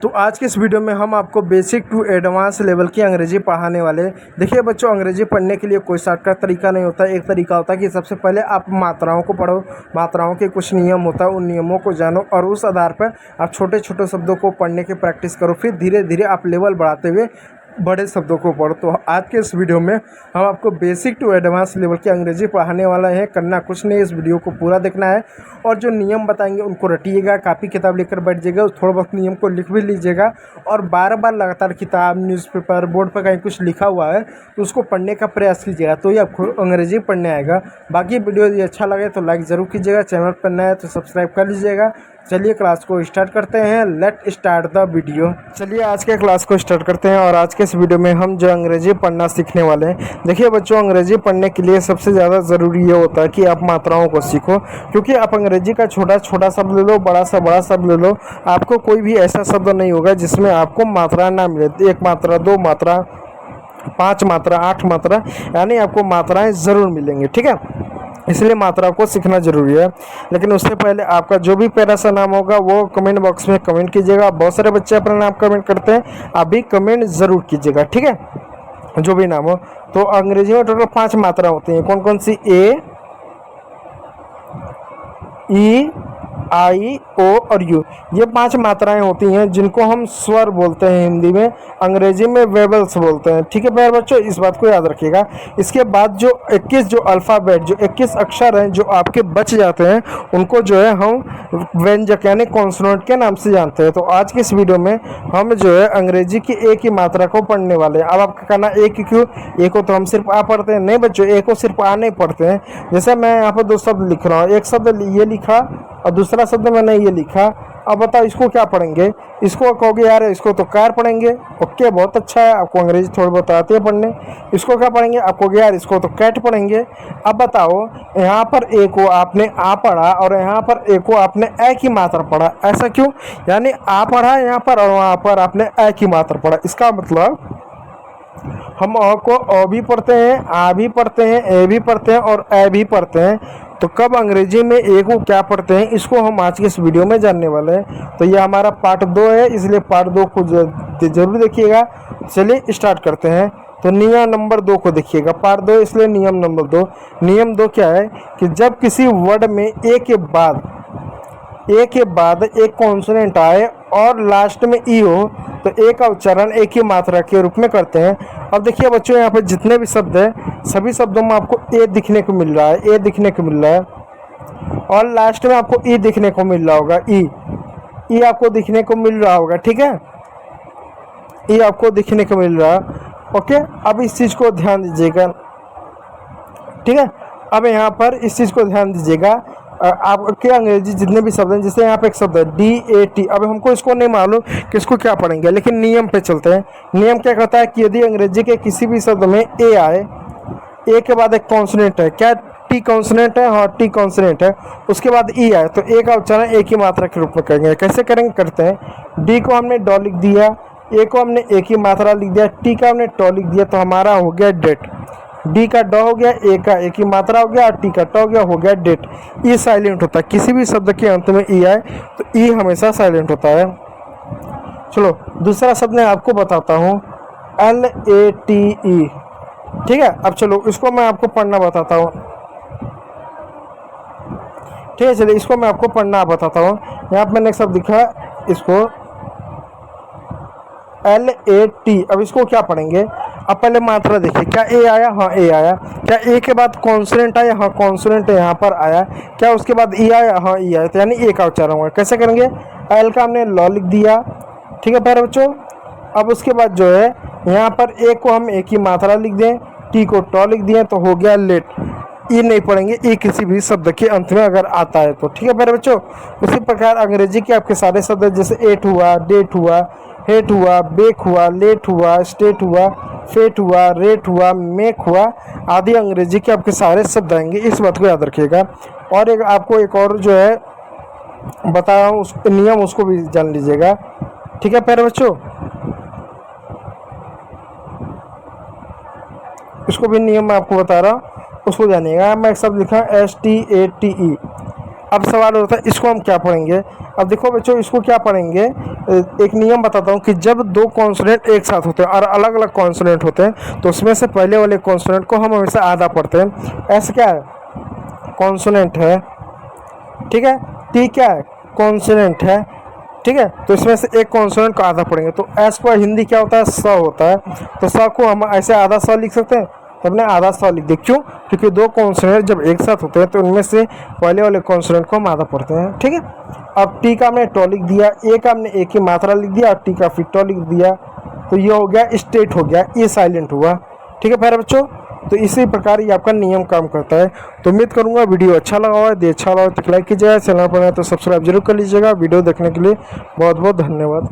तो आज के इस वीडियो में हम आपको बेसिक टू एडवांस लेवल की अंग्रेजी पढ़ाने वाले हैं। देखिए बच्चों, अंग्रेजी पढ़ने के लिए कोई शॉर्टकट तरीका नहीं होता। एक तरीका होता है कि सबसे पहले आप मात्राओं को पढ़ो, मात्राओं के कुछ नियम होता है, उन नियमों को जानो और उस आधार पर आप छोटे छोटे शब्दों को पढ़ने की प्रैक्टिस करो। फिर धीरे धीरे आप लेवल बढ़ाते हुए बड़े शब्दों को पढ़ो। तो आज के इस वीडियो में हम आपको बेसिक टू एडवांस लेवल की अंग्रेजी पढ़ाने वाला है। करना कुछ नहीं, इस वीडियो को पूरा देखना है और जो नियम बताएंगे उनको रटिएगा, कापी किताब लेकर बैठ जाइएगा, थोड़ा बहुत नियम को लिख भी लीजिएगा और बार बार लगातार किताब, न्यूज़पेपर, बोर्ड पर कहीं कुछ लिखा हुआ है तो उसको पढ़ने का प्रयास कीजिएगा, तो ये आपको अंग्रेजी पढ़ने आएगा। बाकी वीडियो यदि अच्छा लगे तो लाइक ज़रूर कीजिएगा, चैनल पर नया है तो सब्सक्राइब कर लीजिएगा। चलिए क्लास को स्टार्ट करते हैं। Let start the video. चलिए आज के क्लास को स्टार्ट करते हैं और आज के इस वीडियो में हम जो अंग्रेजी पढ़ना सीखने वाले हैं। देखिए बच्चों, अंग्रेजी पढ़ने के लिए सबसे ज़्यादा ज़रूरी ये होता है कि आप मात्राओं को सीखो, क्योंकि आप अंग्रेजी का छोटा छोटा शब्द ले लो, बड़ा शब्द ले लो, आपको कोई भी ऐसा शब्द नहीं होगा जिसमें आपको मात्रा ना मिले। 1 मात्रा, 2 मात्रा, 5 मात्रा, 8 मात्रा, यानी आपको मात्राएँ ज़रूर मिलेंगी। ठीक है, इसलिए मात्रा को सीखना जरूरी है। लेकिन उससे पहले आपका जो भी प्यारा सा नाम होगा वो कमेंट बॉक्स में कमेंट कीजिएगा। बहुत सारे बच्चे अपना नाम कमेंट करते हैं, आप भी कमेंट ज़रूर कीजिएगा। ठीक है, जो भी नाम हो। तो अंग्रेजी में टोटल 5 मात्रा होती हैं। कौन कौन सी? ए, ई, आई, ओ और यू, ये 5 मात्राएं होती हैं जिनको हम स्वर बोलते हैं हिंदी में, अंग्रेजी में वेवल्स बोलते हैं। ठीक है प्यारे बच्चों, इस बात को याद रखिएगा। इसके बाद जो 21 जो अल्फ़ाबेट, जो 21 अक्षर हैं जो आपके बच जाते हैं, उनको जो है हम व्यंजक यानी कॉन्सोनेंट के नाम से जानते हैं। तो आज की इस वीडियो में हम जो है अंग्रेजी की एक ही मात्रा को पढ़ने वाले हैं। अब आपका कहना एक ही क्यों? एक को तो हम सिर्फ आ पढ़ते हैं। नहीं बच्चों, एक को सिर्फ आ नहीं पढ़ते हैं। जैसे मैं यहाँ पर 2 शब्द लिख रहा हूँ, एक शब्द ये लिखा और दूसरा शब्द मैंने ये लिखा। अब बताओ इसको क्या पढ़ेंगे? इसको कहोगे यार इसको तो कार पढ़ेंगे। ओके, बहुत अच्छा है, आपको अंग्रेजी थोड़ी बहुत आती है पढ़ने। इसको क्या पढ़ेंगे? आप कहोगे यार इसको तो कैट पढ़ेंगे। अब बताओ, यहाँ पर ए को आपने आ पढ़ा और यहाँ पर ए को आपने ए की मात्रा पढ़ा, ऐसा क्यों? यानी आ पढ़ा यहाँ पर और वहाँ पर आपने ए की मात्रा पढ़ा। इसका मतलब हम अ को अ भी पढ़ते हैं, आ भी पढ़ते हैं, ए भी पढ़ते हैं और ए भी पढ़ते हैं। तो कब अंग्रेजी में ए को क्या पढ़ते हैं, इसको हम आज के इस वीडियो में जानने वाले हैं। तो ये हमारा पार्ट 2 है, इसलिए पार्ट 2 को जरूर देखिएगा। चलिए स्टार्ट करते हैं। तो नियम नंबर 2 को देखिएगा, पार्ट 2 इसलिए नियम नंबर 2। नियम 2 क्या है कि जब किसी वर्ड में ए के बाद एक कॉन्सोनेंट आए और लास्ट में ई हो तो ए का उच्चारण एक ही मात्रा के रूप में करते हैं। अब देखिए बच्चों, यहाँ पर जितने भी शब्द हैं सभी शब्दों में आपको ए दिखने को मिल रहा है, ए दिखने को मिल रहा है और लास्ट में आपको ई दिखने को मिल रहा होगा, ई आपको दिखने को मिल रहा होगा। ठीक है, ई आपको दिखने को मिल रहा है। ओके, अब इस चीज़ को ध्यान दीजिएगा। ठीक है, अब यहाँ पर इस चीज़ को ध्यान दीजिएगा। आपके अंग्रेजी जितने भी शब्द हैं, जैसे यहाँ पे एक शब्द है DAT, अब हमको इसको नहीं मालूम कि इसको क्या पढ़ेंगे, लेकिन नियम पे चलते हैं। नियम क्या कहता है कि यदि अंग्रेजी के किसी भी शब्द में ए आए, ए के बाद एक कॉन्सोनेंट है, क्या टी कॉन्सोनेंट है? हाँ, टी कॉन्सोनेंट है। उसके बाद ई आए तो ए का उच्चारण एक ही मात्रा के रूप में करेंगे। कैसे करेंगे? करते हैं, डी को हमने डॉ लिख दिया, ए को हमने एक ही मात्रा लिख दिया, टी का हमने टॉ लिख दिया, तो हमारा हो गया डेट। डी का ड हो गया, ए का एक ही मात्रा हो गया और टी का ट हो गया डेट। ई साइलेंट होता है, किसी भी शब्द के अंत में ई आए तो ई हमेशा साइलेंट होता है। चलो दूसरा शब्द मैं आपको बताता हूँ, LATE। ठीक है, अब चलो इसको मैं आपको पढ़ना बताता हूँ। ठीक है, चलिए इसको मैं आपको पढ़ना बताता हूँ। यहाँ पर मैंने एक शब्द लिखा, इसको LAT। अब इसको क्या पढ़ेंगे? अब पहले मात्रा देखिए, क्या ए आया? हाँ, ए आया। क्या ए के बाद कॉन्सोनेंट आया? हाँ, कॉन्सोनेंट यहाँ पर आया। क्या उसके बाद ई आया? हाँ, ई आया। तो यानी ए का उच्चारण होगा। कैसे करेंगे? एल का हमने लॉ लिख दिया। ठीक है प्यारे बच्चों, अब उसके बाद जो है यहाँ पर ए को हम एक ही मात्रा लिख दें, टी को टॉ लिख दिए, तो हो गया लेट। ई नहीं पढ़ेंगे, ई किसी भी शब्द के अंत में अगर आता है तो। ठीक है प्यारे बच्चों, उसी प्रकार अंग्रेजी के आपके सारे शब्द जैसे एट हुआ, डेट हुआ, हेट हुआ, बेक हुआ, लेट हुआ, स्टेट हुआ, फेट हुआ, रेट हुआ, मेक हुआ आदि अंग्रेजी के आपके सारे शब्द आएंगे। इस बात को याद रखिएगा। और एक आपको एक और जो है बता रहा हूँ, उस नियम उसको भी जान लीजिएगा। ठीक है प्यारे बच्चों, इसको भी नियम मैं आपको बता रहा हूँ, उसको जानिएगा। मैं एक शब्द लिखा STATE। अब सवाल होता है इसको हम क्या पढ़ेंगे? अब देखो बच्चों, इसको क्या पढ़ेंगे, एक नियम बताता हूँ कि जब दो कॉन्सोनेंट एक साथ होते हैं और अलग अलग कॉन्सोनेंट होते हैं तो उसमें से पहले वाले कॉन्सोनेंट को हम हमेशा आधा पढ़ते हैं। ऐसे क्या है, कॉन्सोनेंट है, ठीक है, टी क्या है, कॉन्सोनेंट है, ठीक है, तो इसमें से एक कॉन्सोनेंट को आधा पढ़ेंगे। तो एस को हिंदी क्या होता है, स होता है, तो स को हम ऐसे आधा स लिख सकते हैं, तो हमने आधा स लिख दिया। क्यों, क्योंकि दो कॉन्सोनेंट जब एक साथ होते हैं तो उनमें से पहले वाले कॉन्सोनेंट को हम आधा पढ़ते हैं, ठीक है। अब टी का हमने टॉ लिख दिया, ए का हमने एक ही मात्रा लिख दिया और टी का फिर टॉ लिख दिया, तो ये हो गया स्टेट हो गया, ये साइलेंट हुआ, ठीक है प्यारे बच्चों। तो इसी प्रकार ये आपका नियम काम करता है। तो उम्मीद करूंगा वीडियो अच्छा लगा हो, यदि अच्छा लगा तो लाइक कीजिएगा, चैनल पर नए तो सब्सक्राइब जरूर कर लीजिएगा। वीडियो देखने के लिए बहुत बहुत धन्यवाद।